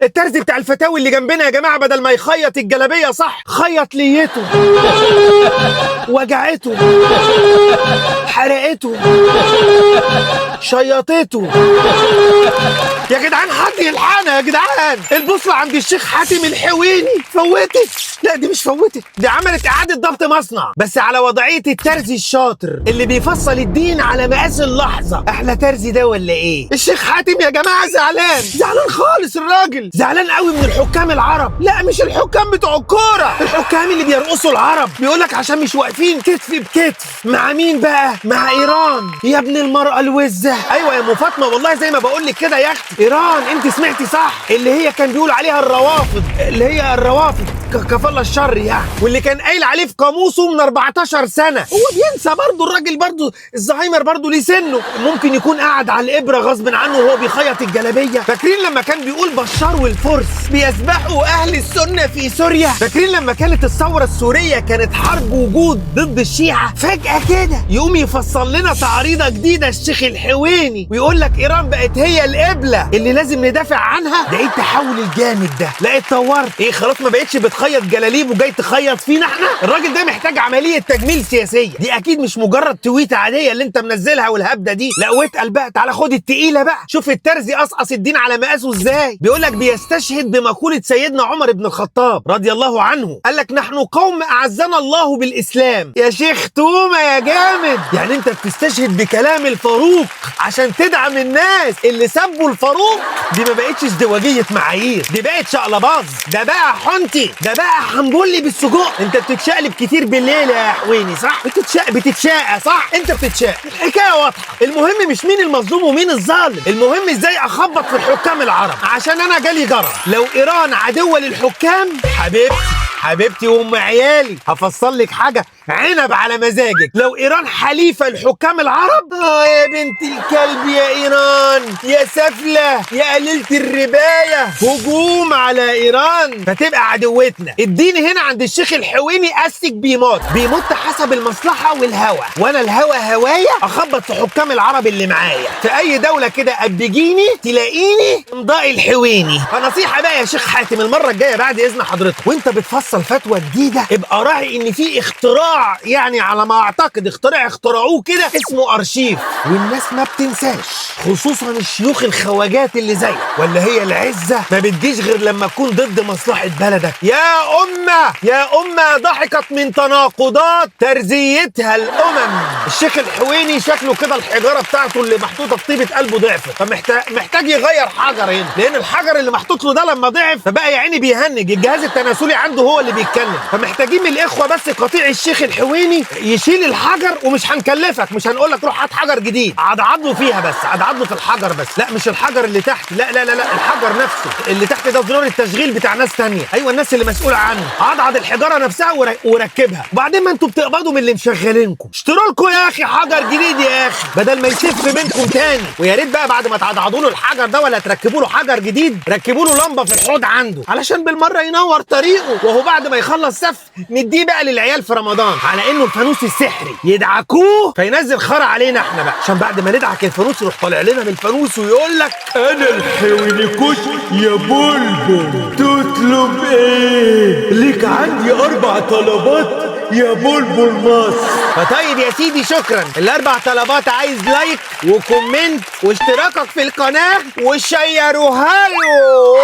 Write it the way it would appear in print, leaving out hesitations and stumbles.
الترزي بتاع الفتاوي اللي جنبنا يا جماعه بدل ما يخيط الجلابيه صح خيط ليته، وجعته، حرقته، شيطته. يا جدعان حد يلحقنا يا جدعان، البوصله عند الشيخ حاتم الحويني فوتت. لا دي مش فوتت، دي عملت اعاده ضبط مصنع بس على وضعيه الترزي الشاطر اللي بيفصل الدين على مقاس اللحظه. احلى ترزي ده ولا ايه؟ الشيخ حاتم يا جماعه زعلان خالص، الراجل زعلان قوي من الحكام العرب. لا مش الحكام بتوع الكوره، الحكام اللي بيرقصوا العرب. بيقول لك عشان مش واقفين كتف بكتف مع مين بقى؟ مع ايران يا ابن المرأة الوزه. ايوه يا ام فاطمه والله زي ما بقول لك كده يا اختي، ايران انت سمعتي صح، اللي هي كان بيقول عليها الروافض، اللي هي الروافض كفالة الشر يعني، واللي كان قايل عليه في قاموسه من 14 سنه. هو بينسى برضه الراجل، برضه الزهايمر برضه ليه سنه، ممكن يكون قاعد على الابره غصب عنه وهو بيخيط الجلابيه. فاكرين لما كان بيقول بشار والفرس بيسبحوا اهل السنه في سوريا؟ فاكرين لما كانت الثوره السوريه كانت حرب وجود ضد الشيعه؟ فجاه كده يقوم يفصل لنا تعريضه جديده الشيخ الحويني ويقول لك ايران بقت هي القبله اللي لازم ندافع عنها. ده ايه التحول الجامد ده؟ لا اتطورت ايه، خلاص ما بقتش بتخيط جلاليب وجاي تخيط فينا احنا؟ الراجل ده محتاج عمليه تجميل سياسيه، دي اكيد مش مجرد تويته عاديه اللي انت منزلها والهبده دي. لا واتقل بقى، تعالى خد التقيله بقى. شوف الترزي قصقص الدين على مقاسه ازاي. بيقول لك بيستشهد بمقوله سيدنا عمر بن الخطاب رضي الله عنه، قال لك نحن قوم اعزنا الله بالاسلام. يا شيخ تومه يا جامد، يعني انت بتستشهد بكلام الفاروق عشان تدعم الناس اللي سبوا الفاروق؟ دي ما بقتش ازدواجيه معايير، دي بقت شقلباظ، ده بقى حنتي، ده بقى حنبلي بالسجق. انت بتتشقلب كتير بالليل يا حويني صح؟ بتتشاقى صح؟ انت بتتشاقى، الحكايه واضحه. المهم مش مين المظلوم ومين الظالم، المهم ازاي اخبط في الحكام العرب عشان انا جالي جرى. لو ايران عدوه للحكام حبيبتي وام عيالي هفصل لك حاجه عنب على مزاجك. لو ايران حليفه الحكام العرب، يا بنت الكلب يا ايران يا سفله يا قليله الربايه، هجوم على ايران فتبقى عدوتنا. الدين هنا عند الشيخ الحويني اسك بيموت حسب المصلحه والهوى، وانا الهوى هوايا اخبط في حكام العرب اللي معايا. في اي دوله كده ابجيني تلاقيني امضاء الحويني. فنصيحه بقى يا شيخ حاتم، المره الجايه بعد اذن حضرتك وانت بتفصل فتوى جديده ابقى راعي ان في اختراع، يعني على ما اعتقد اخترعوه كده اسمه ارشيف، والناس ما بتنساش، خصوصا الشيوخ الخواجات اللي زيك. ولا هي العزه ما بتجيش غير لما تكون ضد مصلحه بلدك. يا امه ضحكت من تناقضات ترزيتها الامم. الشيخ الحويني شكله كده الحجاره بتاعته اللي محطوطه في طيبه قلبه ضعفت، فمحتاج يغير حجر هنا، لان الحجر اللي محطوط له ده لما ضعف فبقى يا عيني بيهنج، الجهاز التناسلي عنده هو اللي بيتكلم. فمحتاجين من الاخوه بس قطيع الشيخ الحويني يشيل الحجر، ومش هنكلفك، مش هنقول لك روح هات حجر جديد، عضعضله فيها بس، عضعضله في الحجر بس. لا مش الحجر اللي تحت، لا الحجر نفسه اللي تحت ده زرار التشغيل بتاع ناس تانية، ايوه الناس اللي مسؤوله عنه. عضعض الحجاره نفسها وركبها، وبعدين ما انتوا بتقبضوا من اللي مشغلينكم، اشتروا لكم يا اخي حجر جديد يا اخي بدل ما يسف بينكم تاني. ويا ريت بقى بعد ما تعضعضوا له الحجر ده ولا تركبوا له حجر جديد، ركبوا له لمبه في الحوض عنده علشان بالمره ينور طريقه، وهو بعد ما يخلص سف نديه بقى للعيال في رمضان على انه الفانوس السحري، يدعكوه فينزل خرا علينا احنا بقى، عشان بعد ما ندعك الفانوس يروح طالع لنا من الفانوس ويقول لك انا الحويني كشك يا بلبل، تطلب ايه؟ ليك عندي 4 طلبات يا بلبل مصر. فطيب يا سيدي شكرا. ال4 طلبات عايز لايك وكومنت واشتراكك في القناه وشيروها له.